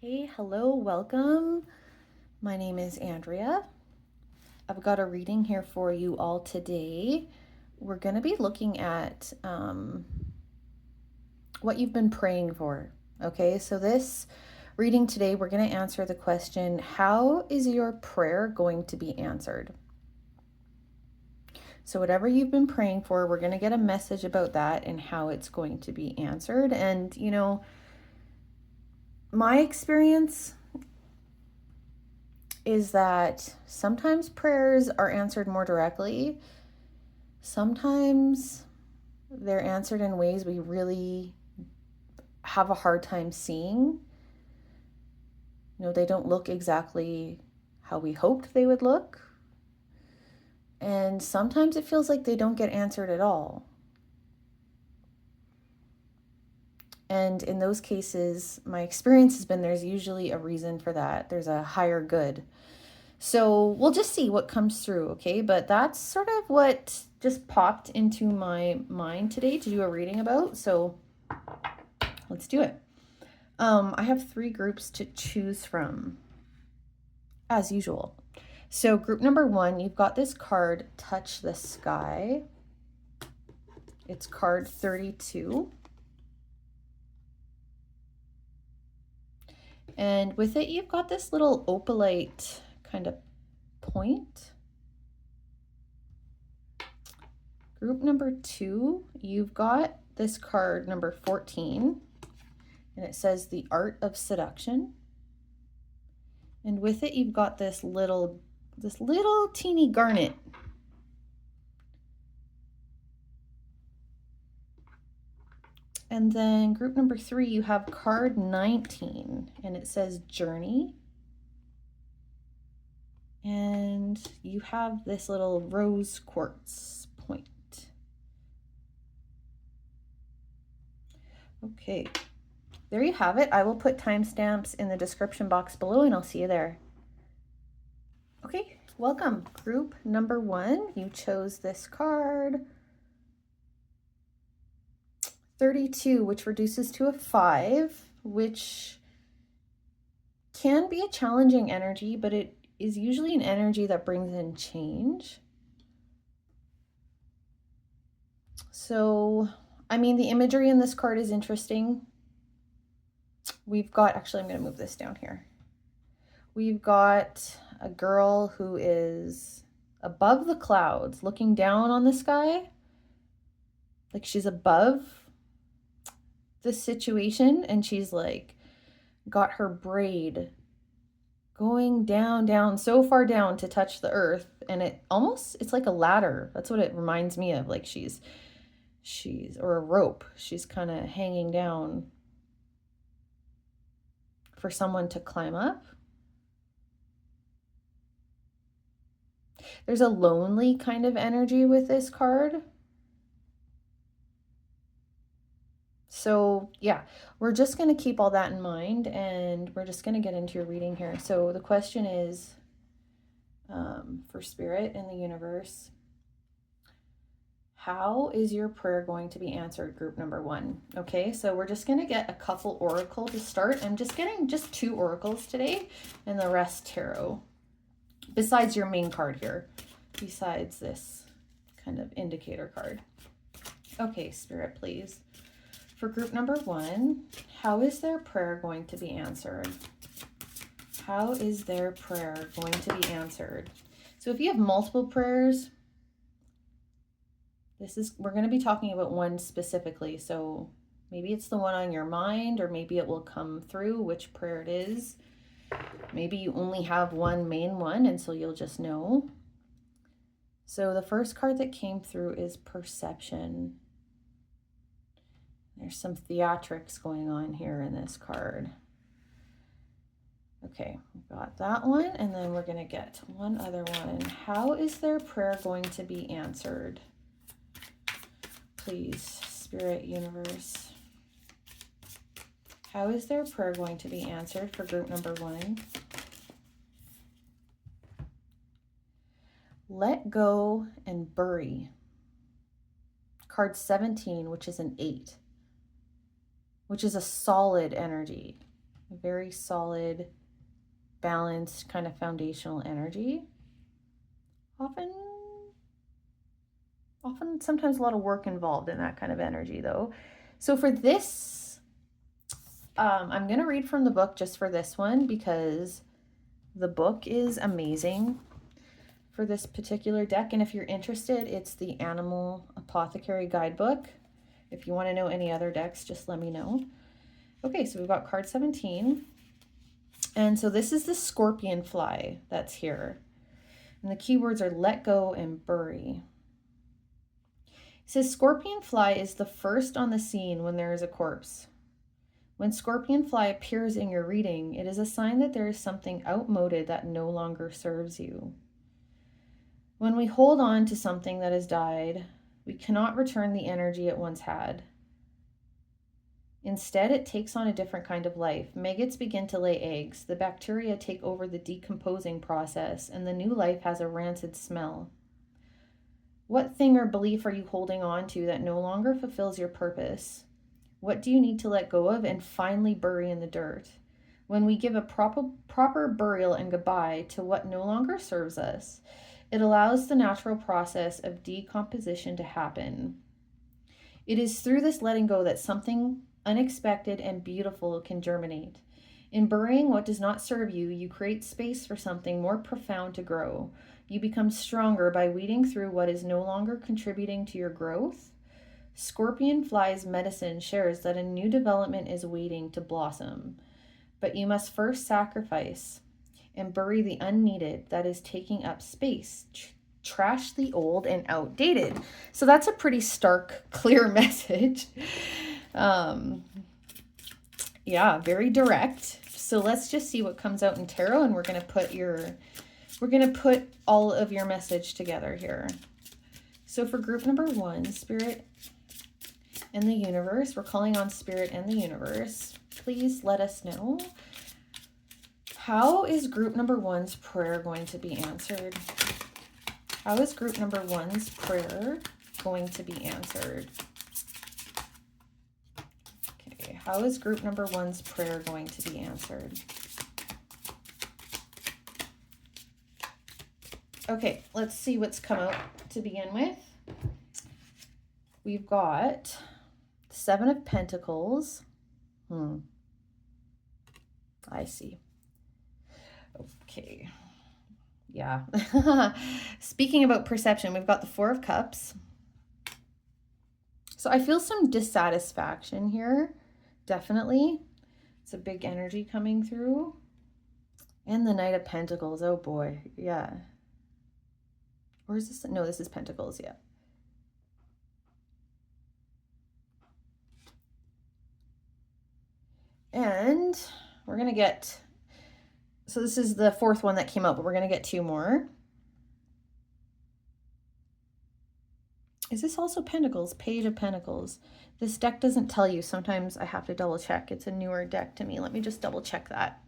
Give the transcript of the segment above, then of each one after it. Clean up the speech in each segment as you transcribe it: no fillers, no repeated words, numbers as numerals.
Hey, hello, welcome. My name is Andrea. I've got a reading here for you all today. We're going to be looking at what you've been praying for. Okay, so this reading today, we're going to answer the question, how is your prayer going to be answered? So, whatever you've been praying for, we're going to get a message about that and how it's going to be answered. And, my experience is that sometimes prayers are answered more directly. Sometimes they're answered in ways we really have a hard time seeing. They don't look exactly how we hoped they would look. And sometimes it feels like they don't get answered at all. And in those cases, my experience has been there's usually a reason for that. There's a higher good. So we'll just see what comes through, okay? But that's sort of what just popped into my mind today to do a reading about. So let's do it. I have 3 groups to choose from, as usual. So group number 1, you've got this card, Touch the Sky. It's card 32. And with it, you've got this little opalite kind of point. Group number 2, you've got this card, number 14, and it says The Art of Seduction. And with it, you've got this little teeny garnet. And then group number 3, you have card 19, and it says Journey. And you have this little rose quartz point. Okay, there you have it. I will put timestamps in the description box below, and I'll see you there. Okay, welcome. Group number 1, you chose this card. 32, which reduces to a 5, which can be a challenging energy, but it is usually an energy that brings in change. So, the imagery in this card is interesting. We've got, actually, I'm going to move this down here. We've got a girl who is above the clouds, looking down on the sky, like she's above the situation, and she's like got her braid going down so far down to touch the earth, and it's like a ladder. That's what it reminds me of, like she's or a rope. She's kind of hanging down for someone to climb up. There's a lonely kind of energy with this card. So yeah, we're just going to keep all that in mind, and we're just going to get into your reading here. So the question is, for Spirit in the universe, how is your prayer going to be answered, group number 1? Okay, so we're just going to get a couple oracle to start. I'm just getting just 2 oracles today, and the rest tarot, besides your main card here, besides this kind of indicator card. Okay, Spirit, please. For group number 1, how is their prayer going to be answered? How is their prayer going to be answered? So if you have multiple prayers, we're going to be talking about one specifically. So maybe it's the one on your mind, or maybe it will come through which prayer it is. Maybe you only have one main one, and so you'll just know. So the first card that came through is Perception. There's some theatrics going on here in this card. Okay, we've got that one, and then we're going to get one other one. How is their prayer going to be answered? Please, Spirit, Universe. How is their prayer going to be answered for group number 1? Let go and bury. Card 17, which is an 8, which is a solid energy. A very solid, balanced, kind of foundational energy. Often, sometimes a lot of work involved in that kind of energy, though. So for this, I'm going to read from the book just for this one because the book is amazing for this particular deck. And if you're interested, it's the Animal Apothecary Guidebook. If you want to know any other decks, just let me know. Okay, so we've got card 17. And so this is the scorpion fly that's here. And the keywords are let go and bury. It says scorpion fly is the first on the scene when there is a corpse. When scorpion fly appears in your reading, it is a sign that there is something outmoded that no longer serves you. When we hold on to something that has died, we cannot return the energy it once had. Instead, it takes on a different kind of life. Maggots begin to lay eggs. The bacteria take over the decomposing process, and the new life has a rancid smell. What thing or belief are you holding on to that no longer fulfills your purpose? What do you need to let go of and finally bury in the dirt? When we give a proper burial and goodbye to what no longer serves us, it allows the natural process of decomposition to happen. It is through this letting go that something unexpected and beautiful can germinate. In burying what does not serve you, you create space for something more profound to grow. You become stronger by weeding through what is no longer contributing to your growth. Scorpion fly's medicine shares that a new development is waiting to blossom, but you must first sacrifice and bury the unneeded that is taking up space. Trash the old and outdated. So that's a pretty stark, clear message. Yeah, very direct. So let's just see what comes out in tarot, and we're going to put all of your message together here. So for group number 1, Spirit and the Universe, we're calling on Spirit and the Universe. Please let us know, how is group number 1's prayer going to be answered? How is group number 1's prayer going to be answered? Okay, how is group number 1's prayer going to be answered? Okay, let's see what's come out to begin with. We've got 7 of Pentacles. I see. Okay. Yeah. Speaking about perception, we've got the 4 of Cups. So I feel some dissatisfaction here. Definitely. It's a big energy coming through. And the Knight of Pentacles. Oh boy. Yeah. Or is this? No, this is Pentacles. Yeah. And we're going to get, so this is the 4th one that came out, but we're going to get 2 more. Is this also Pentacles? Page of Pentacles. This deck doesn't tell you. Sometimes I have to double check. It's a newer deck to me. Let me just double check that.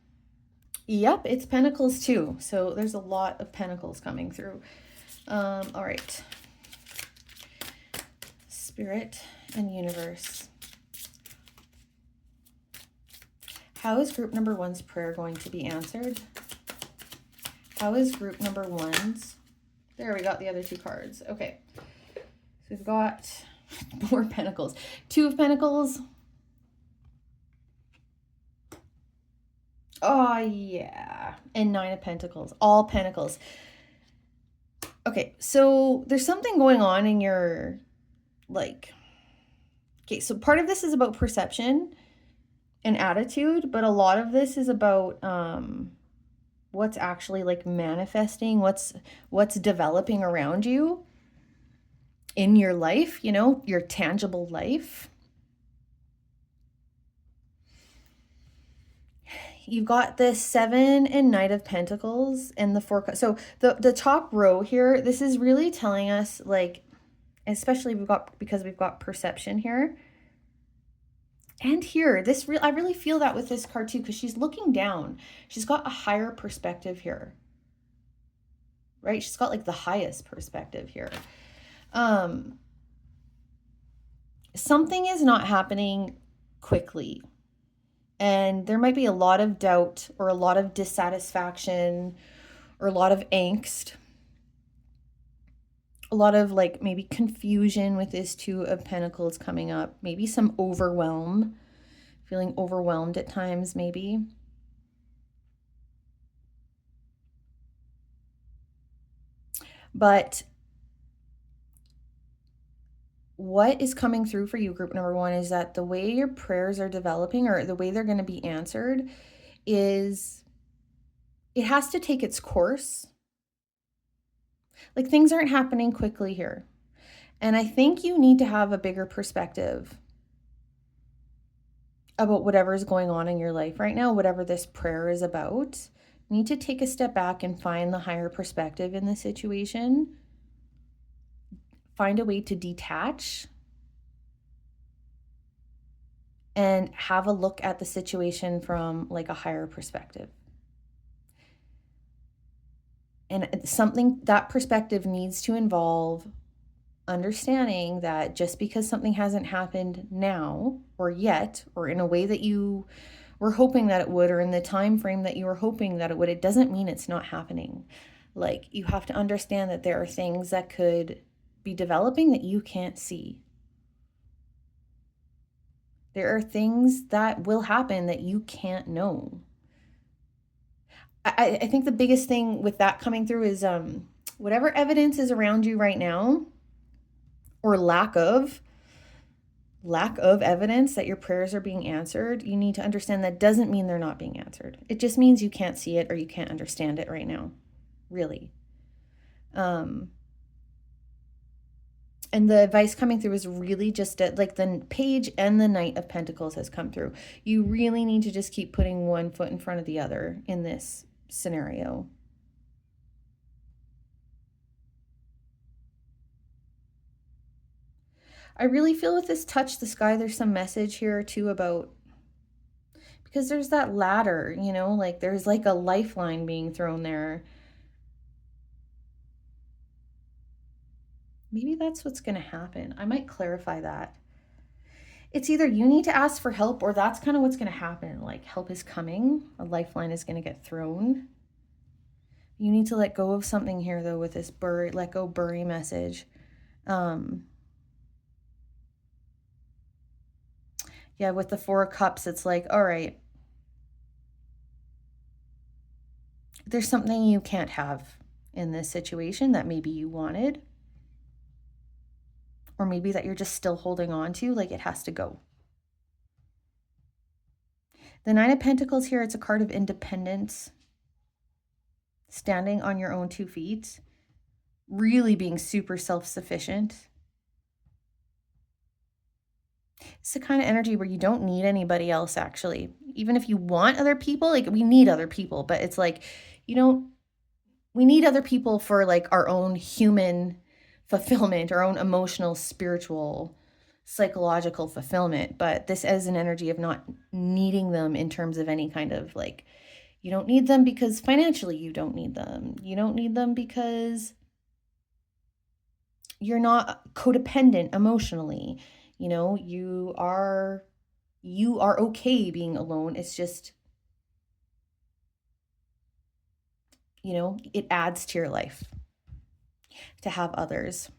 Yep, it's Pentacles too. So there's a lot of Pentacles coming through. All right. Spirit and Universe. How is group number 1's prayer going to be answered? How is group number 1's? There, we got the other 2 cards. Okay. So we've got more Pentacles. 2 of Pentacles. Oh, yeah. And 9 of Pentacles. All Pentacles. Okay, so there's something going on in your, like... Okay, so part of this is about perception and attitude, but a lot of this is about what's actually like manifesting, what's developing around you in your life, you know, your tangible life. You've got the 7 and Knight of Pentacles and the 4. So the top row here, this is really telling us, like, especially because we've got perception here. And here, I really feel that with this card too, because she's looking down. She's got a higher perspective here, right? She's got like the highest perspective here. Something is not happening quickly. And there might be a lot of doubt or a lot of dissatisfaction or a lot of angst, a lot of like maybe confusion with this Two of Pentacles coming up, maybe some overwhelm, feeling overwhelmed at times, maybe. But what is coming through for you, group number one, is that the way your prayers are developing or the way they're going to be answered is it has to take its course. Like things aren't happening quickly here. And I think you need to have a bigger perspective about whatever is going on in your life right now, whatever this prayer is about. You need to take a step back and find the higher perspective in the situation. Find a way to detach and have a look at the situation from like a higher perspective. And something, that perspective needs to involve understanding that just because something hasn't happened now or yet, or in a way that you were hoping that it would, or in the time frame that you were hoping that it would, it doesn't mean it's not happening. Like you have to understand that there are things that could be developing that you can't see. There are things that will happen that you can't know. I think the biggest thing with that coming through is whatever evidence is around you right now, or lack of evidence that your prayers are being answered, you need to understand that doesn't mean they're not being answered. It just means you can't see it or you can't understand it right now, really. And the advice coming through is really just like the Page and the Knight of Pentacles has come through. You really need to just keep putting one foot in front of the other in this scenario. I really feel with this Touch the Sky, there's some message here too about, because there's that ladder, you know, like there's like a lifeline being thrown there. Maybe that's what's going to happen. I might clarify that. It's either you need to ask for help or that's kind of what's going to happen. Like help is coming. A lifeline is going to get thrown. You need to let go of something here though with this let go bury message. Yeah, with the Four of Cups, it's like, all right, there's something you can't have in this situation that maybe you wanted, or maybe that you're just still holding on to, like it has to go. The Nine of Pentacles here, it's a card of independence, standing on your own 2 feet, really being super self-sufficient. It's the kind of energy where you don't need anybody else, actually. Even if you want other people, like we need other people, but it's like, we need other people for like our own human fulfillment, our own emotional, spiritual, psychological fulfillment. But this is an energy of not needing them in terms of any kind of like, you don't need them because financially you don't need them. You don't need them because you're not codependent emotionally. You are okay being alone. It's just, it adds to your life to have others.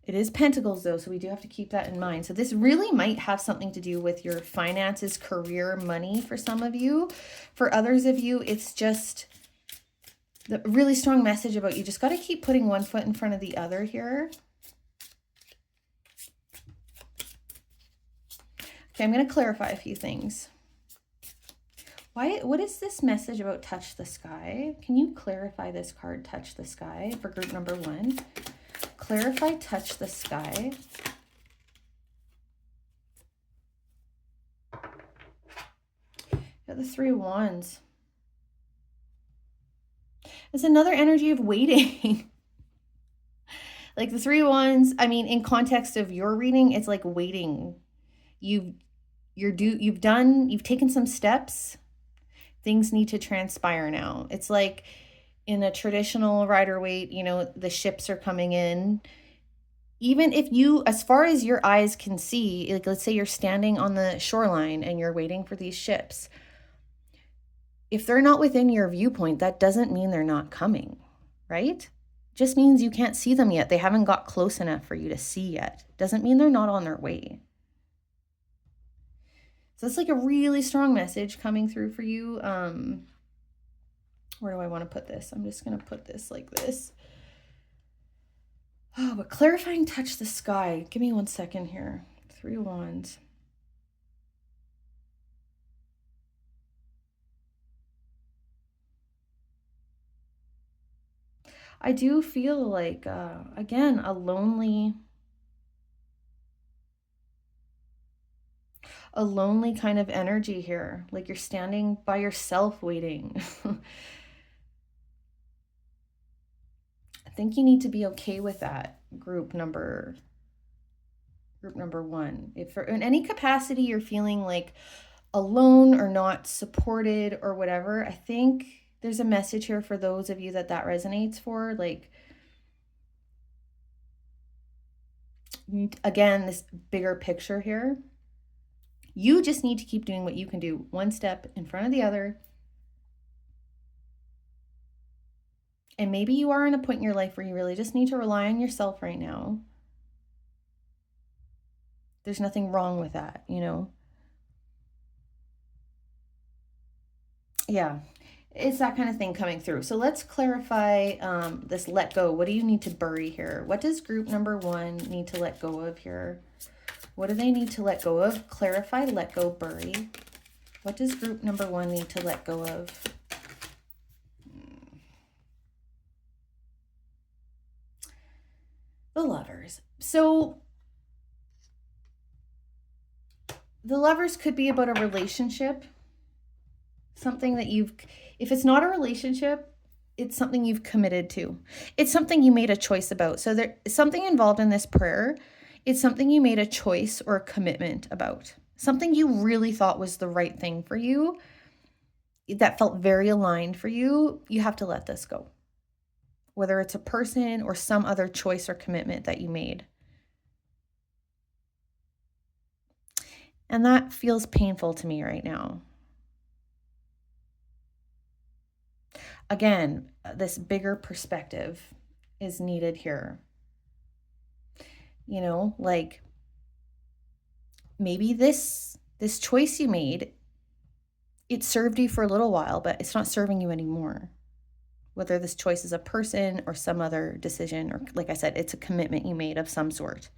It is Pentacles though, so we do have to keep that in mind. So this really might have something to do with your finances, career, money for some of you. For others of you, it's just the really strong message about you just got to keep putting one foot in front of the other here. Okay, I'm going to clarify a few things. What is this message about Touch the Sky? Can you clarify this card, Touch the Sky, for group number one? Clarify Touch the Sky. Got the Three of Wands. It's another energy of waiting. Like the Three of Wands, I mean, in context of your reading, it's like waiting. You've taken some steps. Things need to transpire now. It's like in a traditional Rider-Waite, the ships are coming in. even if you, as far as your eyes can see, like let's say you're standing on the shoreline and you're waiting for these ships, if they're not within your viewpoint, that doesn't mean they're not coming, right? Just means you can't see them yet. They haven't got close enough for you to see yet. Doesn't mean they're not on their way. So it's like a really strong message coming through for you. Where do I want to put this? I'm just going to put this like this. Oh, but clarifying touch the sky. Give me 1 second here. 3 of Wands. I do feel like, again, a lonely kind of energy here. Like you're standing by yourself waiting. I think you need to be okay with that, group number 1. If in any capacity you're feeling like alone or not supported or whatever, I think there's a message here for those of you that resonates for. Like, again, this bigger picture here. You just need to keep doing what you can do, one step in front of the other. And maybe you are in a point in your life where you really just need to rely on yourself right now. There's nothing wrong with that, you know? Yeah, it's that kind of thing coming through. So let's clarify this let go. What do you need to bury here? What does group number 1 need to let go of here? What do they need to let go of? Clarify, let go, bury. What does group number 1 need to let go of? The Lovers. So the Lovers could be about a relationship. Something that if it's not a relationship, it's something you've committed to. It's something you made a choice about. So there's something involved in this prayer. It's something you made a choice or a commitment about. Something you really thought was the right thing for you, that felt very aligned for you. You have to let this go. Whether it's a person or some other choice or commitment that you made. And that feels painful to me right now. Again, this bigger perspective is needed here. You know, like maybe this choice you made, it served you for a little while, but it's not serving you anymore. Whether this choice is a person or some other decision, or like I said, it's a commitment you made of some sort.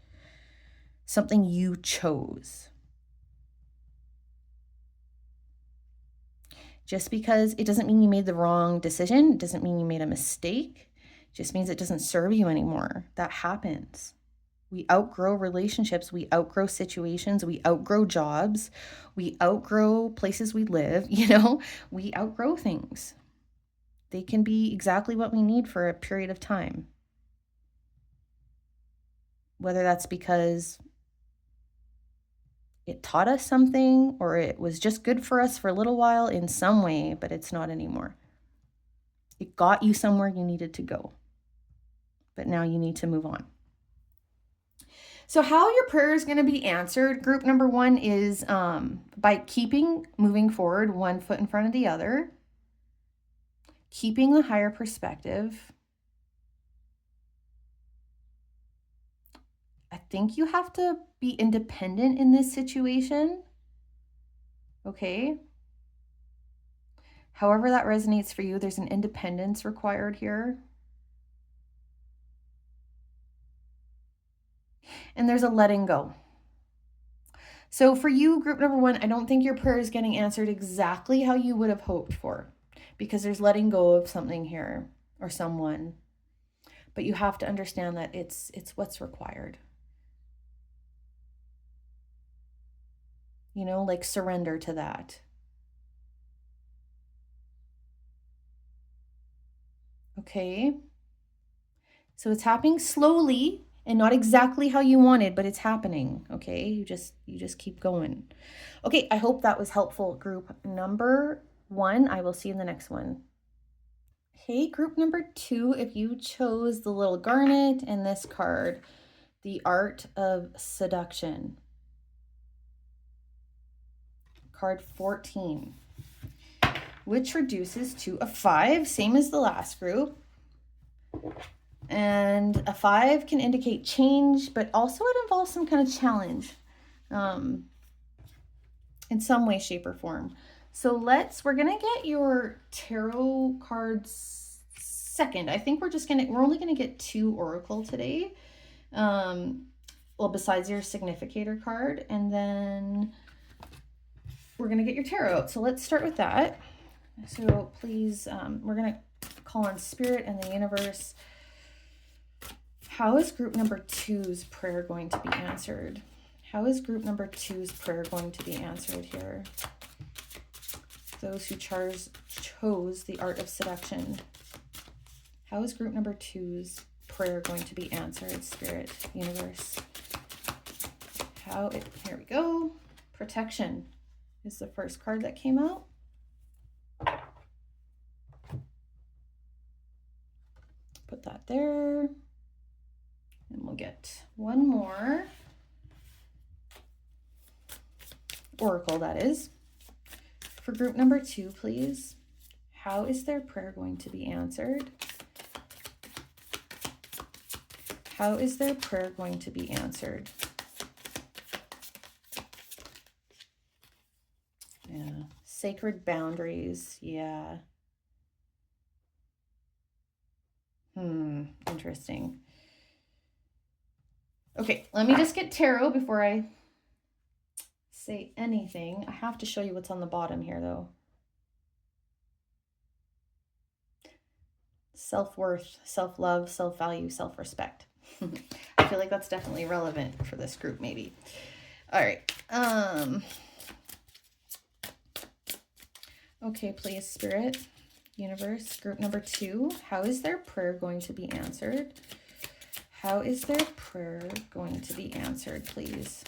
Something you chose. Just because it doesn't mean you made the wrong decision, it doesn't mean you made a mistake, it just means it doesn't serve you anymore. That happens. We outgrow relationships, we outgrow situations, we outgrow jobs, we outgrow places we live, you know, we outgrow things. They can be exactly what we need for a period of time. Whether that's because it taught us something or it was just good for us for a little while in some way, but it's not anymore. It got you somewhere you needed to go, but now you need to move on. So how your prayer is going to be answered, group number 1, is by moving forward 1 foot in front of the other, keeping the higher perspective. I think you have to be independent in this situation. Okay. However that resonates for you, there's an independence required here. And there's a letting go. So for you, group number 1, I don't think your prayer is getting answered exactly how you would have hoped for, because there's letting go of something here or someone. But you have to understand that it's what's required. You know, like surrender to that. Okay. So it's happening slowly and not exactly how you wanted, but it's happening. Okay. You just keep going. Okay. I hope that was helpful, group number 1. I will see you in the next one. Okay. Group number 2, if you chose the little garnet and this card, the art of seduction. Card 14, which reduces to a 5, same as the last group. And a 5 can indicate change, but also it involves some kind of challenge in some way, shape, or form. So we're gonna get your tarot cards second. I think we're only gonna get 2 oracle today. Well, besides your significator card, and then we're gonna get your tarot out. So let's start with that. So please, we're gonna call on spirit and the universe. How is group number 2's prayer going to be answered? How is group number 2's prayer going to be answered here? Those who chose the art of seduction. How is group number 2's prayer going to be answered, spirit, universe? Here we go. Protection is the first card that came out. Put that there. And we'll get one more oracle, that is. For group number 2, please. How is their prayer going to be answered? How is their prayer going to be answered? Yeah. Sacred boundaries. Yeah. Interesting. Okay, let me just get tarot before I say anything. I have to show you what's on the bottom here, though. Self-worth, self-love, self-value, self-respect. I feel like that's definitely relevant for this group, maybe. All right. Okay, please, spirit, universe, group number 2. How is their prayer going to be answered? How is their prayer going to be answered, please?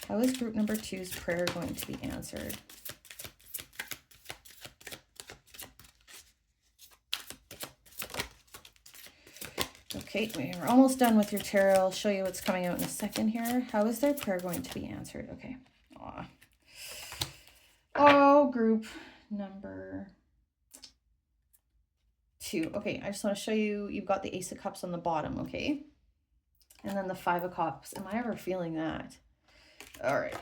How is group number 2's prayer going to be answered? Okay, we're almost done with your tarot. I'll show you what's coming out in a second here. How is their prayer going to be answered? Okay. Aww. Oh, group number 2. Okay, I just want to show you, you've got the Ace of Cups on the bottom, okay? And then the 5 of Cups. Am I ever feeling that? All right.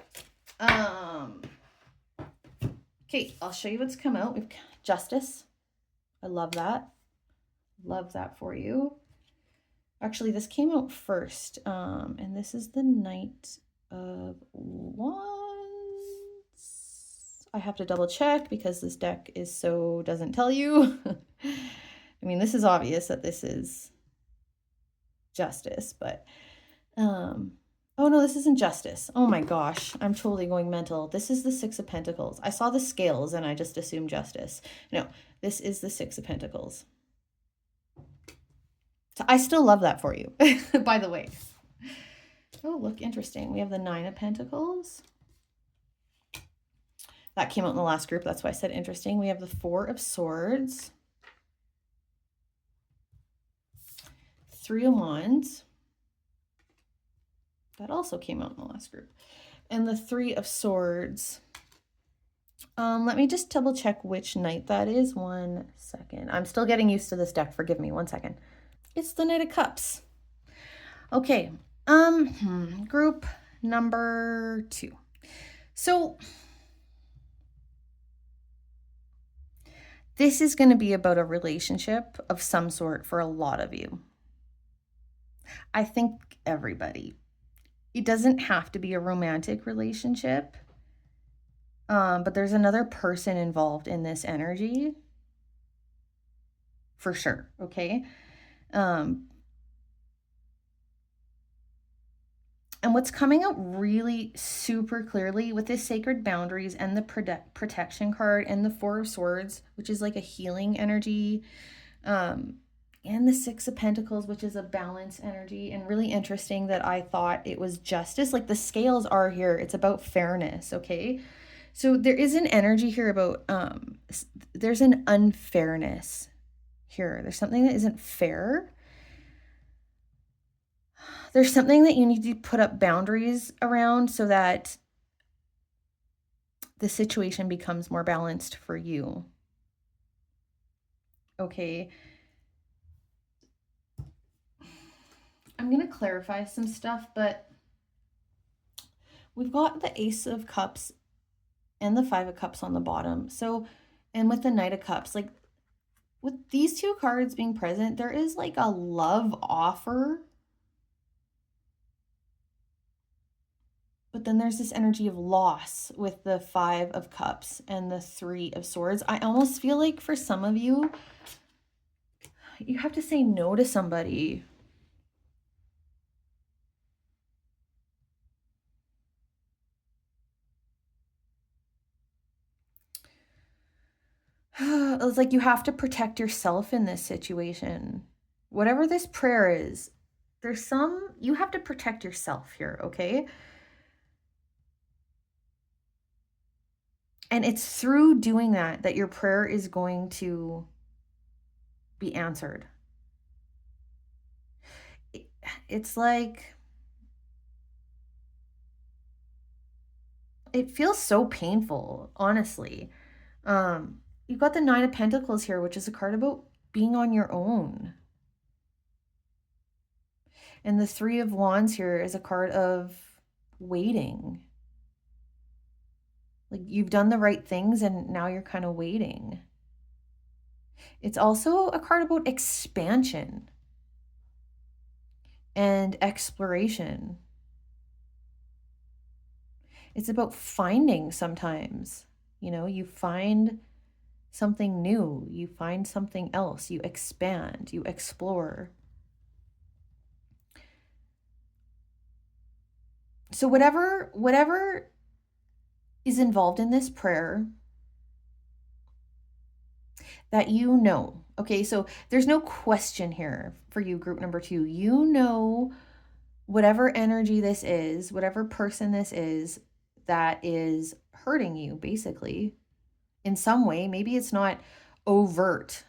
Okay, I'll show you what's come out. We've Justice. I love that. Love that for you. Actually, this came out first. And this is the Knight of Wands. I have to double check because this deck doesn't tell you. I mean, this is obvious that this is Justice, but oh no, this isn't Justice. Oh my gosh, I'm totally going mental. This is the 6 of Pentacles. I saw the scales and I just assumed Justice. No, this is the 6 of Pentacles. So I still love that for you, by the way. Oh, look, interesting. We have the 9 of Pentacles. That came out in the last group. That's why I said interesting. We have the 4 of Swords. 3 of Wands. That also came out in the last group. And the 3 of Swords. Let me just double check which Knight that is. 1 second. I'm still getting used to this deck. Forgive me. 1 second. It's the Knight of Cups. Okay. Group number 2. So this is going to be about a relationship of some sort for a lot of you. I think everybody. It doesn't have to be a romantic relationship, but there's another person involved in this energy for sure, okay? And what's coming out really super clearly with this Sacred Boundaries and the Protection card and the 4 of Swords, which is like a healing energy, and the 6 of Pentacles, which is a balance energy, and really interesting that I thought it was Justice. Like the scales are here. It's about fairness, okay? So there is an energy here about, there's an unfairness here. There's something that isn't fair. There's something that you need to put up boundaries around so that the situation becomes more balanced for you. Okay. I'm going to clarify some stuff, but we've got the Ace of Cups and the Five of Cups on the bottom. So, and with the Knight of Cups, like with these two cards being present, there is like a love offer. But then there's this energy of loss with the Five of Cups and the Three of Swords. I almost feel like for some of you, you have to say no to somebody. It's like you have to protect yourself in this situation. Whatever this prayer is, you have to protect yourself here, okay? And it's through doing that your prayer is going to be answered. It's like, it feels so painful, honestly. You've got the Nine of Pentacles here, which is a card about being on your own. And the Three of Wands here is a card of waiting. Like you've done the right things and now you're kind of waiting. It's also a card about expansion and exploration. It's about finding sometimes. You know, you find something new, you find something else, you expand, you explore. So whatever is involved in this prayer that you know, okay, so there's no question here for you, group number 2. You know whatever energy this is, whatever person this is that is hurting you, basically, in some way. Maybe it's not overt,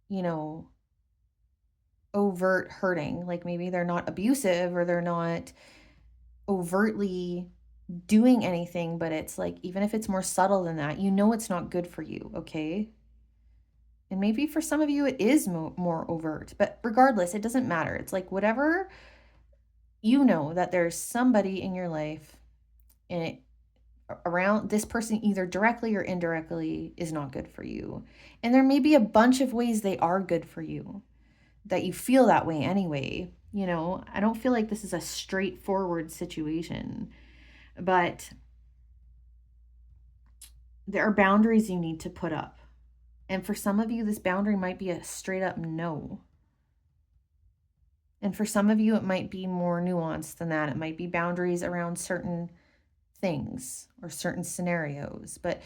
you know, overt hurting. Like maybe they're not abusive or they're not overtly doing anything, but it's like, even if it's more subtle than that, you know it's not good for you, okay? And maybe for some of you it is more overt, but regardless, it doesn't matter. It's like whatever, you know that there's somebody in your life and it around this person, either directly or indirectly, is not good for you. And there may be a bunch of ways they are good for you, that you feel that way anyway. You know, I don't feel like this is a straightforward situation, but there are boundaries you need to put up. And for some of you, this boundary might be a straight up no. And for some of you, it might be more nuanced than that. It might be boundaries around certain things or certain scenarios. But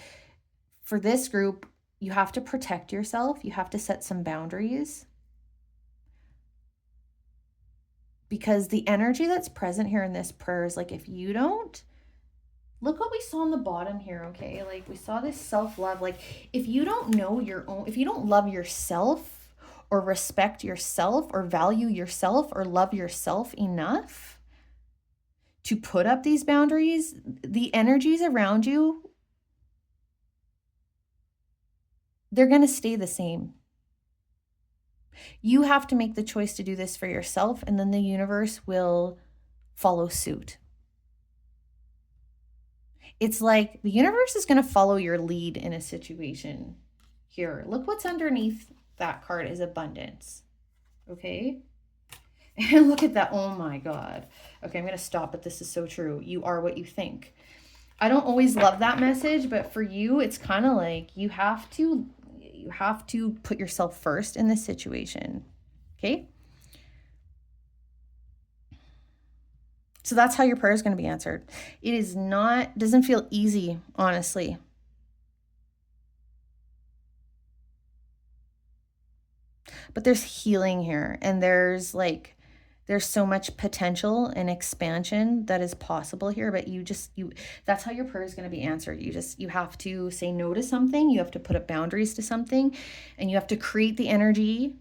for this group, you have to protect yourself. You have to set some boundaries. Because the energy that's present here in this prayer is like, if you don't, look what we saw on the bottom here, okay? Like we saw this self-love. Like if you don't know your own, if you don't love yourself or respect yourself or value yourself or love yourself enough to put up these boundaries, the energies around you, they're going to stay the same. You have to make the choice to do this for yourself, and then the universe will follow suit. It's like the universe is going to follow your lead in a situation here. Look what's underneath that card is abundance. Okay? And look at that. Oh my God. Okay, I'm going to stop, but this is so true. You are what you think. I don't always love that message, but for you, it's kind of like you have to put yourself first in this situation. Okay? So that's how your prayer is going to be answered. It is not, doesn't feel easy, honestly. But there's healing here, and there's so much potential and expansion that is possible here, but that's how your prayer is going to be answered. You have to say no to something, you have to put up boundaries to something, and you have to create the energy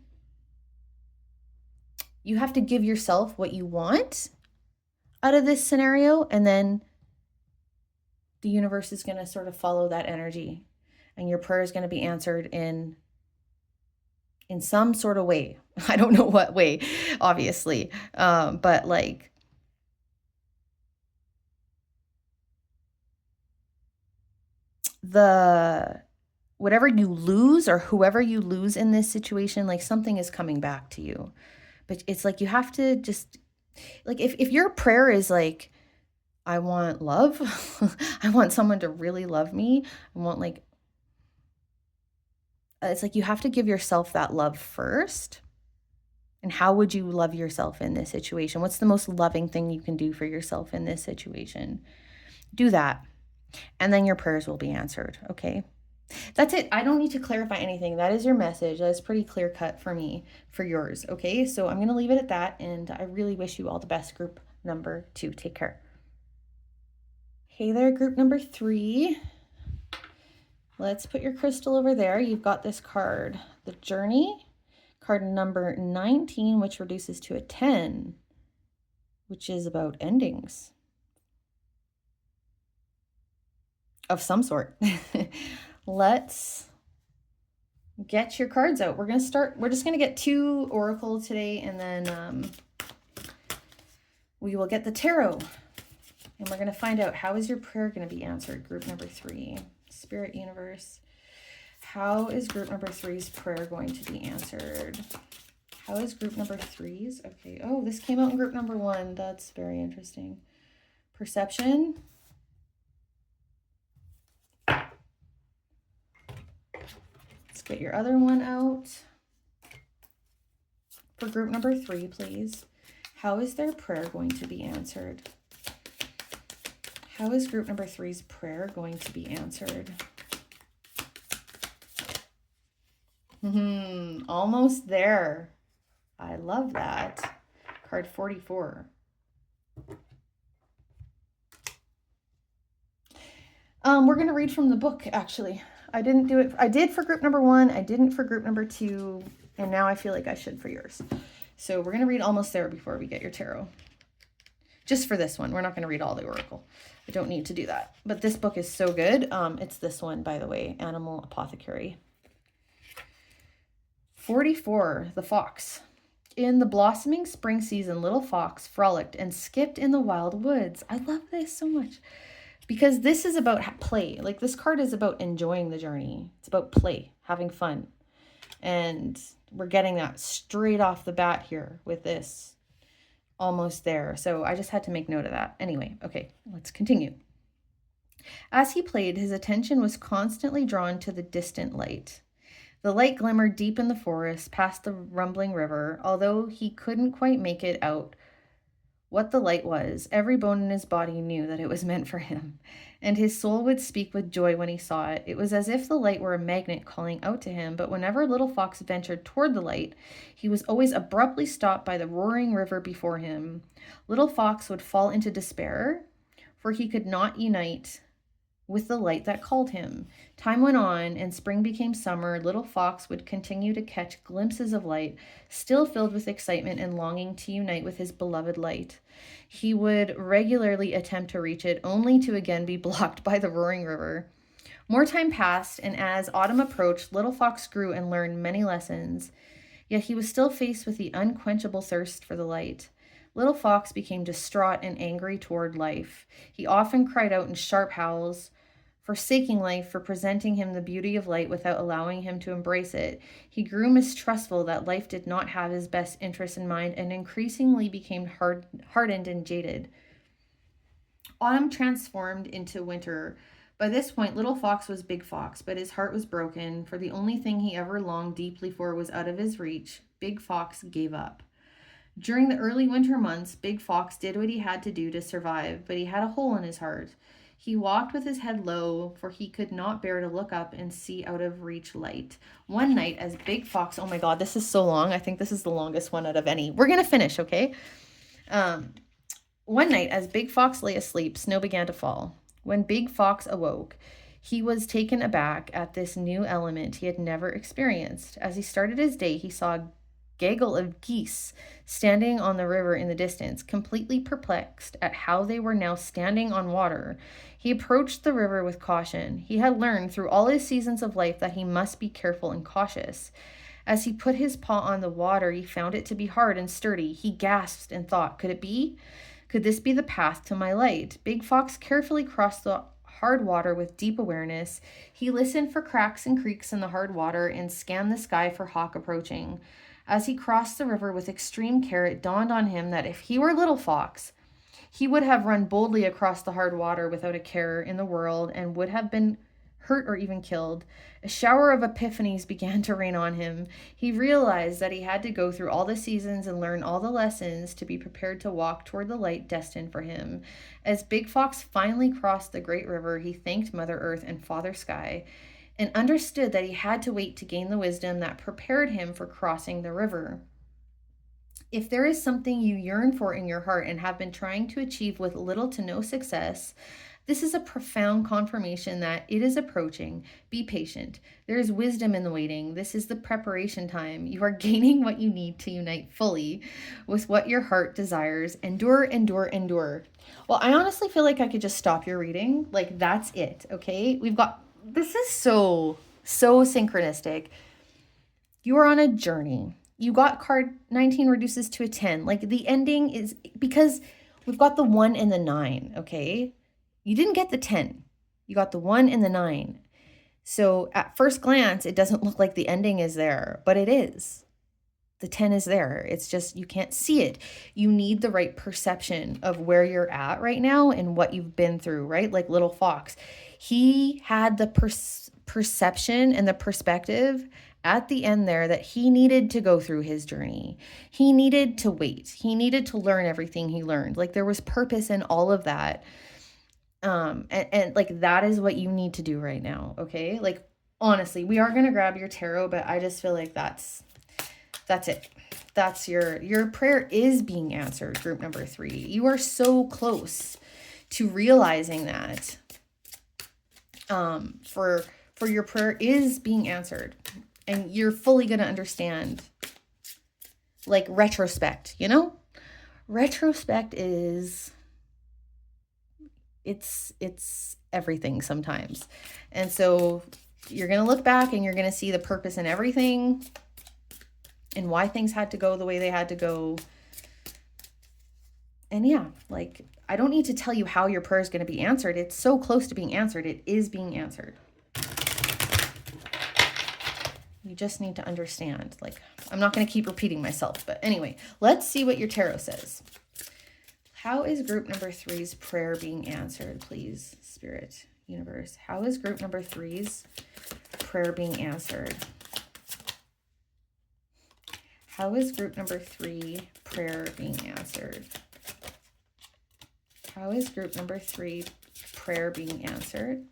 you have to give yourself what you want out of this scenario, and then the universe is going to sort of follow that energy, and your prayer is going to be answered in some sort of way. I don't know what way, obviously, but like, the whatever you lose or whoever you lose in this situation, like something is coming back to you. But it's like you have to just, like, if your prayer is like, I want love, I want someone to really love me, I want, like, it's like you have to give yourself that love first. And how would you love yourself in this situation? What's the most loving thing you can do for yourself in this situation? Do that. And then your prayers will be answered, okay? That's it. I don't need to clarify anything. That is your message. That is pretty clear cut for me, for yours, okay? So I'm going to leave it at that, and I really wish you all the best, group number 2. Take care. Hey there, group number 3. Let's put your crystal over there. You've got this card, the Journey, card number 19, which reduces to a 10, which is about endings of some sort. Let's get your cards out. We're just going to get 2 oracle today, and then we will get the tarot, and we're going to find out, how is your prayer going to be answered, group number 3. Spirit universe, how is group number 3's prayer going to be answered? How is group number 3's? Okay. Oh, this came out in group number 1. That's very interesting. Perception. Let's get your other one out. For group number 3, please. How is their prayer going to be answered? How is group number 3's prayer going to be answered? Almost there. I love that. Card 44. We're going to read from the book, actually. I didn't do it. I did for group number 1. I didn't for group number 2. And now I feel like I should for yours. So we're going to read almost there before we get your tarot. Just for this one. We're not going to read all the oracle. I don't need to do that. But this book is so good. It's this one, by the way. Animal Apothecary. 44. The Fox. In the blossoming spring season, little fox frolicked and skipped in the wild woods. I love this so much. Because this is about play. Like, this card is about enjoying the journey. It's about play, having fun. And we're getting that straight off the bat here with this. Almost there. So I just had to make note of that. Anyway, okay, let's continue. As he played, his attention was constantly drawn to the distant light. The light glimmered deep in the forest, past the rumbling river. Although he couldn't quite make it out what the light was, every bone in his body knew that it was meant for him, and his soul would speak with joy when he saw it. It was as if the light were a magnet calling out to him, but whenever little fox ventured toward the light, he was always abruptly stopped by the roaring river before him. Little fox would fall into despair, for he could not unite with the light that called him. Time went on, and spring became summer. Little fox would continue to catch glimpses of light, still filled with excitement and longing to unite with his beloved light. He would regularly attempt to reach it, only to again be blocked by the roaring river. More time passed, and as autumn approached, little fox grew and learned many lessons. Yet he was still faced with the unquenchable thirst for the light. Little fox became distraught and angry toward life. He often cried out in sharp howls, forsaking life for presenting him the beauty of light without allowing him to embrace it. He grew mistrustful that life did not have his best interests in mind, and increasingly became hardened and jaded. Autumn transformed into winter. By this point, little fox was big fox, but his heart was broken, for the only thing he ever longed deeply for was out of his reach. Big fox gave up. During the early winter months, Big Fox did what he had to do to survive, but he had a hole in his heart. He walked with his head low, for he could not bear to look up and see out of reach light. One night, as Big Fox... Oh my God, this is so long. I think this is the longest one out of any. We're going to finish, okay? One night, as Big Fox lay asleep, snow began to fall. When Big Fox awoke, he was taken aback at this new element he had never experienced. As he started his day, he saw gaggle of geese standing on the river in the distance, completely perplexed at how they were now standing on water. He approached the river with caution. He had learned through all his seasons of life that he must be careful and cautious. As he put his paw on the water, he found it to be hard and sturdy. He gasped and thought, could it be? Could this be the path to my light? Big Fox carefully crossed the hard water with deep awareness. He listened for cracks and creaks in the hard water and scanned the sky for hawk approaching. As he crossed the river with extreme care, it dawned on him that if he were Little Fox, he would have run boldly across the hard water without a care in the world and would have been hurt or even killed. A shower of epiphanies began to rain on him. He realized that he had to go through all the seasons and learn all the lessons to be prepared to walk toward the light destined for him. As Big Fox finally crossed the great river, he thanked Mother Earth and Father Sky and understood that he had to wait to gain the wisdom that prepared him for crossing the river. If there is something you yearn for in your heart and have been trying to achieve with little to no success, this is a profound confirmation that it is approaching. Be patient. There is wisdom in the waiting. This is the preparation time. You are gaining what you need to unite fully with what your heart desires. Endure, endure, endure. Well, I honestly feel like I could just stop your reading. Like, that's it, okay? This is so synchronistic. You are on a journey. You got card 19 reduces to a 10. Like, the ending is because we've got the 1 and the 9, okay? You didn't get the 10. You got the 1 and the 9. So at first glance, it doesn't look like the ending is there, but it is. The 10 is there. It's just you can't see it. You need the right perception of where you're at right now and what you've been through, right? Like Little Fox. He had the perception and the perspective at the end there that he needed to go through his journey. He needed to wait. He needed to learn everything he learned. Like there was purpose in all of that. And like that is what you need to do right now, okay? Like honestly, we are going to grab your tarot, but I just feel like that's it. That's your prayer is being answered, group number 3. You are so close to realizing that for your prayer is being answered, and you're fully going to understand, like retrospect, you know? Retrospect is it's everything sometimes. And so you're going to look back and you're going to see the purpose in everything and why things had to go the way they had to go. And yeah, like I don't need to tell you how your prayer is going to be answered. It's so close to being answered. It is being answered. You just need to understand. Like, I'm not going to keep repeating myself, but anyway, let's see what your tarot says. How is group number 3's prayer being answered, please, Spirit, Universe? How is group number 3's prayer being answered? How is group number 3 prayer being answered? How is group number 3 prayer being answered?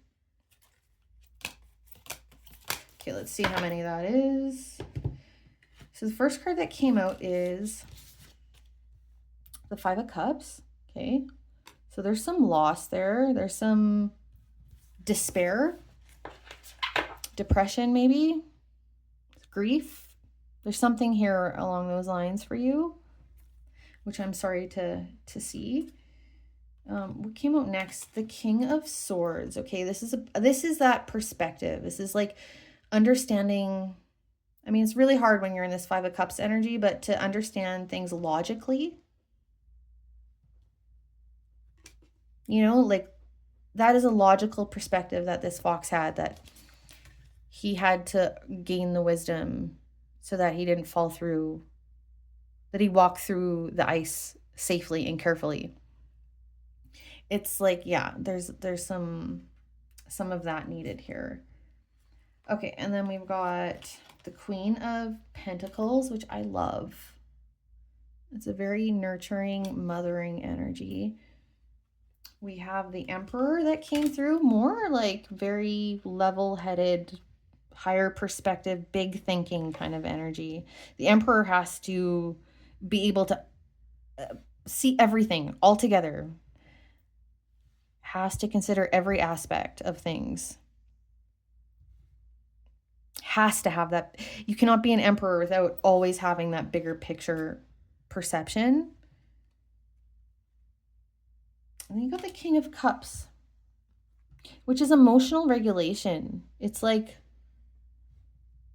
Okay, let's see how many that is. So the first card that came out is the 5 of Cups. Okay, so there's some loss there. There's some despair, depression, maybe grief. There's something here along those lines for you, which I'm sorry to see. What came out next? The King of Swords. Okay, this is that perspective. This is like understanding. I mean, it's really hard when you're in this 5 of Cups energy, but to understand things logically. You know, like that is a logical perspective that this fox had, that he had to gain the wisdom so that he didn't fall through, that he walked through the ice safely and carefully. It's like, yeah, there's some of that needed here. Okay, and then we've got the Queen of Pentacles, which I love. It's a very nurturing, mothering energy. We have the Emperor that came through, more like very level-headed, higher perspective, big thinking kind of energy. The Emperor has to be able to see everything all together, has to consider every aspect of things. Has to have that. You cannot be an emperor without always having that bigger picture perception. And then you got the King of Cups, which is emotional regulation. It's like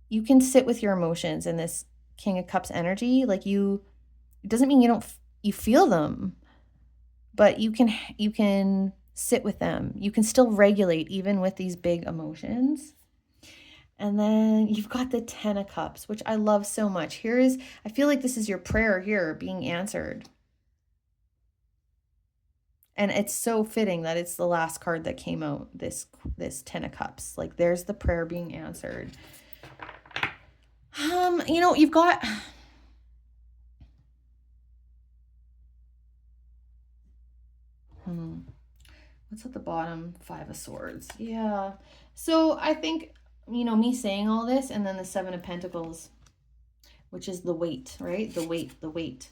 you can sit with your emotions in this King of Cups energy. Like it doesn't mean you feel them, but you can sit with them. You can still regulate even with these big emotions. And then you've got the Ten of Cups, which I love so much. I feel like this is your prayer here being answered. And it's so fitting that it's the last card that came out, this Ten of Cups. Like there's the prayer being answered. You've got what's at the bottom? Five of Swords. Yeah. So I think, me saying all this, and then the Seven of Pentacles, which is the weight, right? The weight.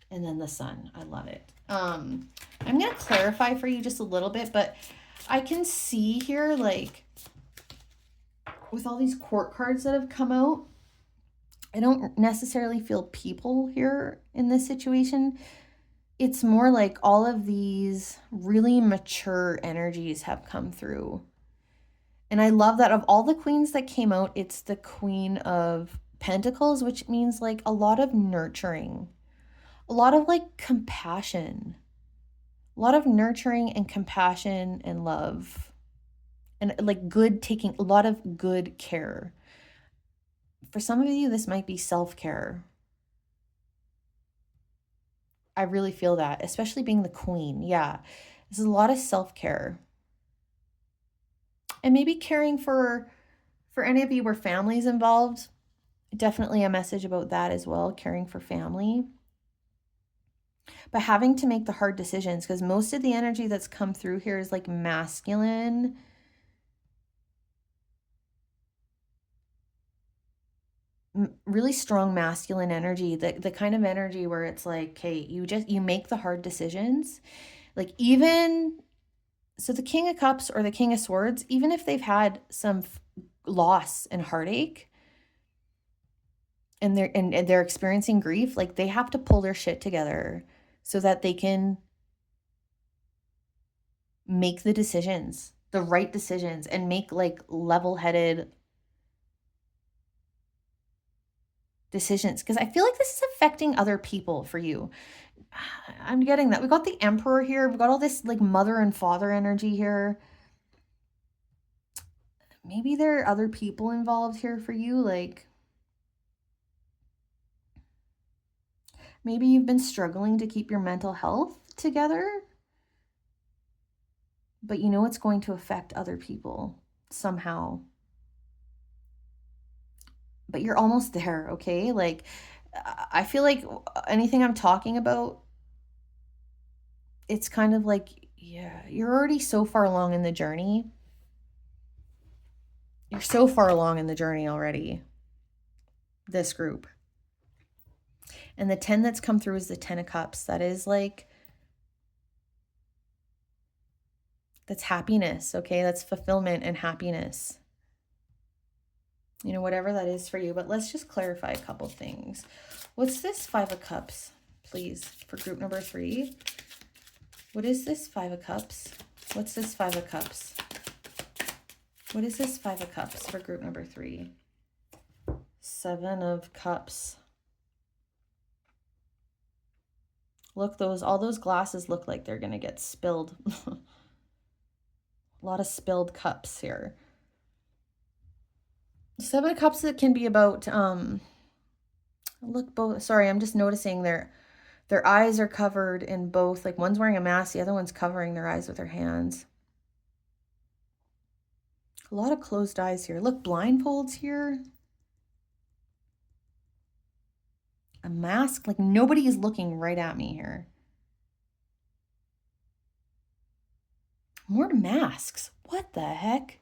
And then the Sun. I love it. I'm going to clarify for you just a little bit, but I can see here, like, with all these court cards that have come out, I don't necessarily feel people here in this situation. It's more like all of these really mature energies have come through. And I love that of all the queens that came out, it's the Queen of Pentacles, which means like a lot of nurturing, a lot of like compassion, a lot of nurturing and compassion and love, and like taking a lot of good care. For some of you, this might be self-care. I really feel that, especially being the queen. Yeah, this is a lot of self-care. And maybe caring for any of you where family's involved, definitely a message about that as well, caring for family. But having to make the hard decisions, because most of the energy that's come through here is like masculine. Really strong masculine energy, the kind of energy where it's like, hey, you make the hard decisions. Like so the King of Cups or the King of Swords, even if they've had some loss and heartache and they're experiencing grief, like they have to pull their shit together so that they can make the decisions, the right decisions, and make like level-headed decisions. Because I feel like this is affecting other people for you. I'm getting that. We got the Emperor here. We've got all this like mother and father energy here. Maybe there are other people involved here for you. Like maybe you've been struggling to keep your mental health together, but you know it's going to affect other people somehow. But you're almost there, okay? Like I feel like anything I'm talking about, it's kind of like, yeah, you're already so far along in the journey. You're so far along in the journey already, this group. And the 10 that's come through is the 10 of Cups. That is like, that's happiness, okay? That's fulfillment and happiness. Whatever that is for you. But let's just clarify a couple things. What's this 5 of Cups, please, for group number 3? What is this 5 of Cups? What's this 5 of Cups? What is this 5 of Cups for group number 3? 7 of Cups. Look, all those glasses look like they're going to get spilled. A lot of spilled cups here. 7 of Cups, it can be about, sorry, I'm just noticing their eyes are covered in both. Like one's wearing a mask, the other one's covering their eyes with their hands. A lot of closed eyes here. Look, blindfolds here. A mask, like nobody is looking right at me here. More masks. What the heck?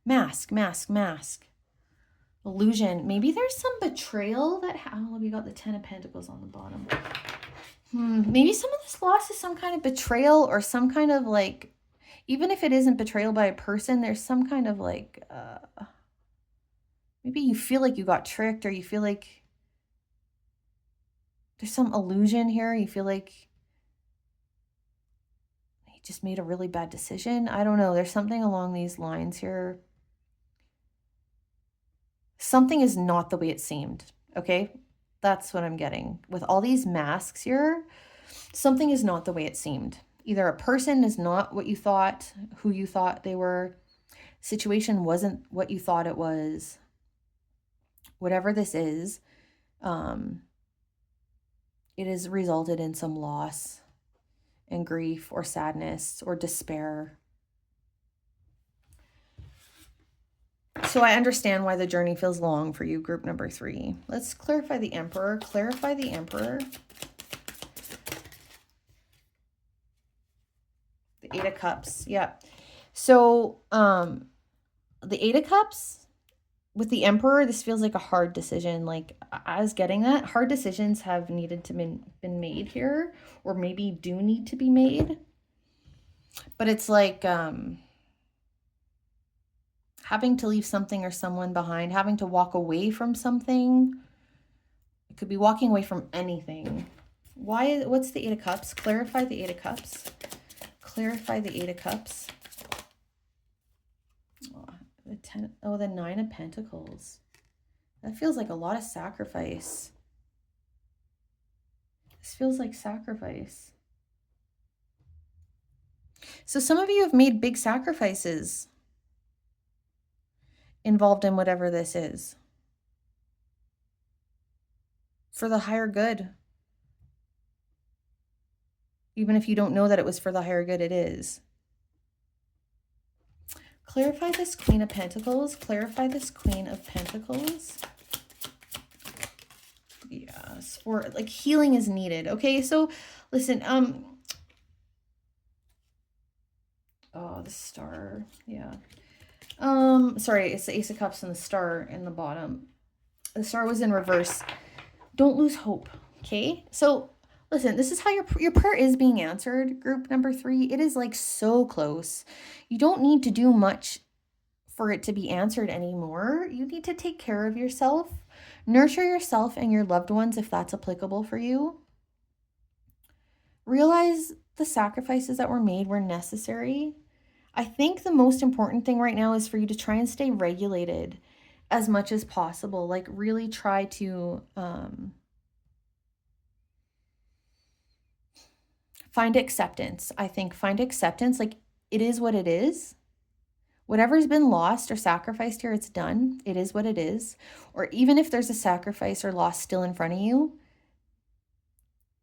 Mask. Illusion. Maybe there's some betrayal that, we got the 10 of Pentacles on the bottom. Maybe some of this loss is some kind of betrayal or some kind of like, even if it isn't betrayal by a person, there's some kind of like, maybe you feel like you got tricked, or you feel like there's some illusion here. You feel like you just made a really bad decision. I don't know. There's something along these lines here. Something is not the way it seemed. Okay. That's what I'm getting. With all these masks here, something is not the way it seemed. Either a person is not what you thought, who you thought they were. Situation wasn't what you thought it was. Whatever this is, it has resulted in some loss and grief or sadness or despair. So I understand why the journey feels long for you, group number 3. Let's clarify the Emperor. Clarify the Emperor. The 8 of Cups. Yeah. So the 8 of Cups with the Emperor, this feels like a hard decision. Like, I was getting that. Hard decisions have needed to been made here, or maybe do need to be made. But it's like having to leave something or someone behind, having to walk away from something. It could be walking away from anything. What's the 8 of Cups? Clarify the 8 of Cups. Clarify the 8 of Cups. The 9 of Pentacles. That feels like a lot of sacrifice. This feels like sacrifice. So some of you have made big sacrifices involved in whatever this is. For the higher good. Even if you don't know that it was for the higher good, it is. Clarify this Queen of Pentacles. Clarify this Queen of Pentacles. Yes, for like healing is needed. Okay, so listen, oh, the Star. Yeah. Sorry, it's the Ace of Cups and the Star in the bottom. The Star was in reverse. Don't lose hope. Okay, so listen, this is how your prayer is being answered, group number 3. It is like so close. You don't need to do much for it to be answered anymore. You need to take care of yourself, nurture yourself and your loved ones if that's applicable for you. Realize the sacrifices that were made were necessary. I think the most important thing right now is for you to try and stay regulated as much as possible. Like, really try to find acceptance. I think find acceptance. Like, it is what it is. Whatever's been lost or sacrificed here, it's done. It is what it is. Or even if there's a sacrifice or loss still in front of you,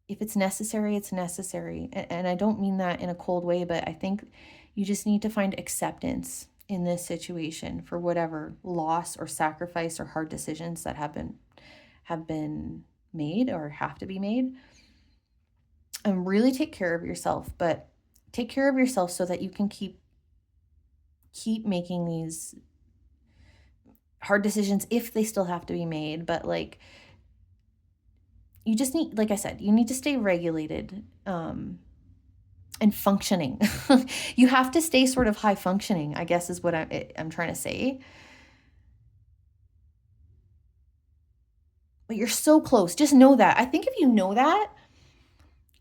if it's necessary, it's necessary. And I don't mean that in a cold way, but I think you just need to find acceptance in this situation for whatever loss or sacrifice or hard decisions that have been made or have to be made. And really take care of yourself, but take care of yourself so that you can keep making these hard decisions if they still have to be made. But like, you just need, like I said, you need to stay regulated and functioning. You have to stay sort of high functioning, I guess is what I'm trying to say. But you're so close. Just know that. I think if you know that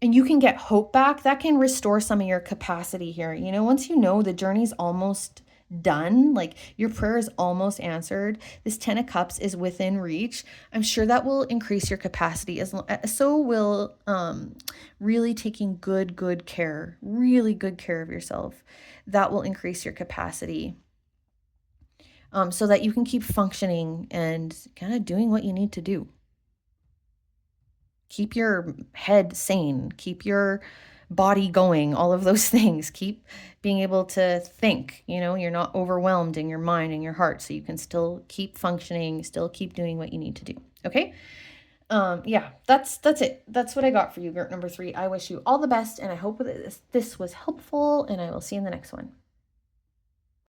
and you can get hope back, that can restore some of your capacity here. You know, once you know the journey's almost done, like your prayer is almost answered, this 10 of Cups is within reach, I'm sure that will increase your capacity. So will really taking good care, really good care of yourself. That will increase your capacity so that you can keep functioning and kind of doing what you need to do. Keep your head sane, keep your body going, all of those things. Keep being able to think, you know, you're not overwhelmed in your mind and your heart, so you can still keep functioning, still keep doing what you need to do. Okay. Yeah, that's it. That's what I got for you, group number 3. I wish you all the best, and I hope that this was helpful, and I will see you in the next one.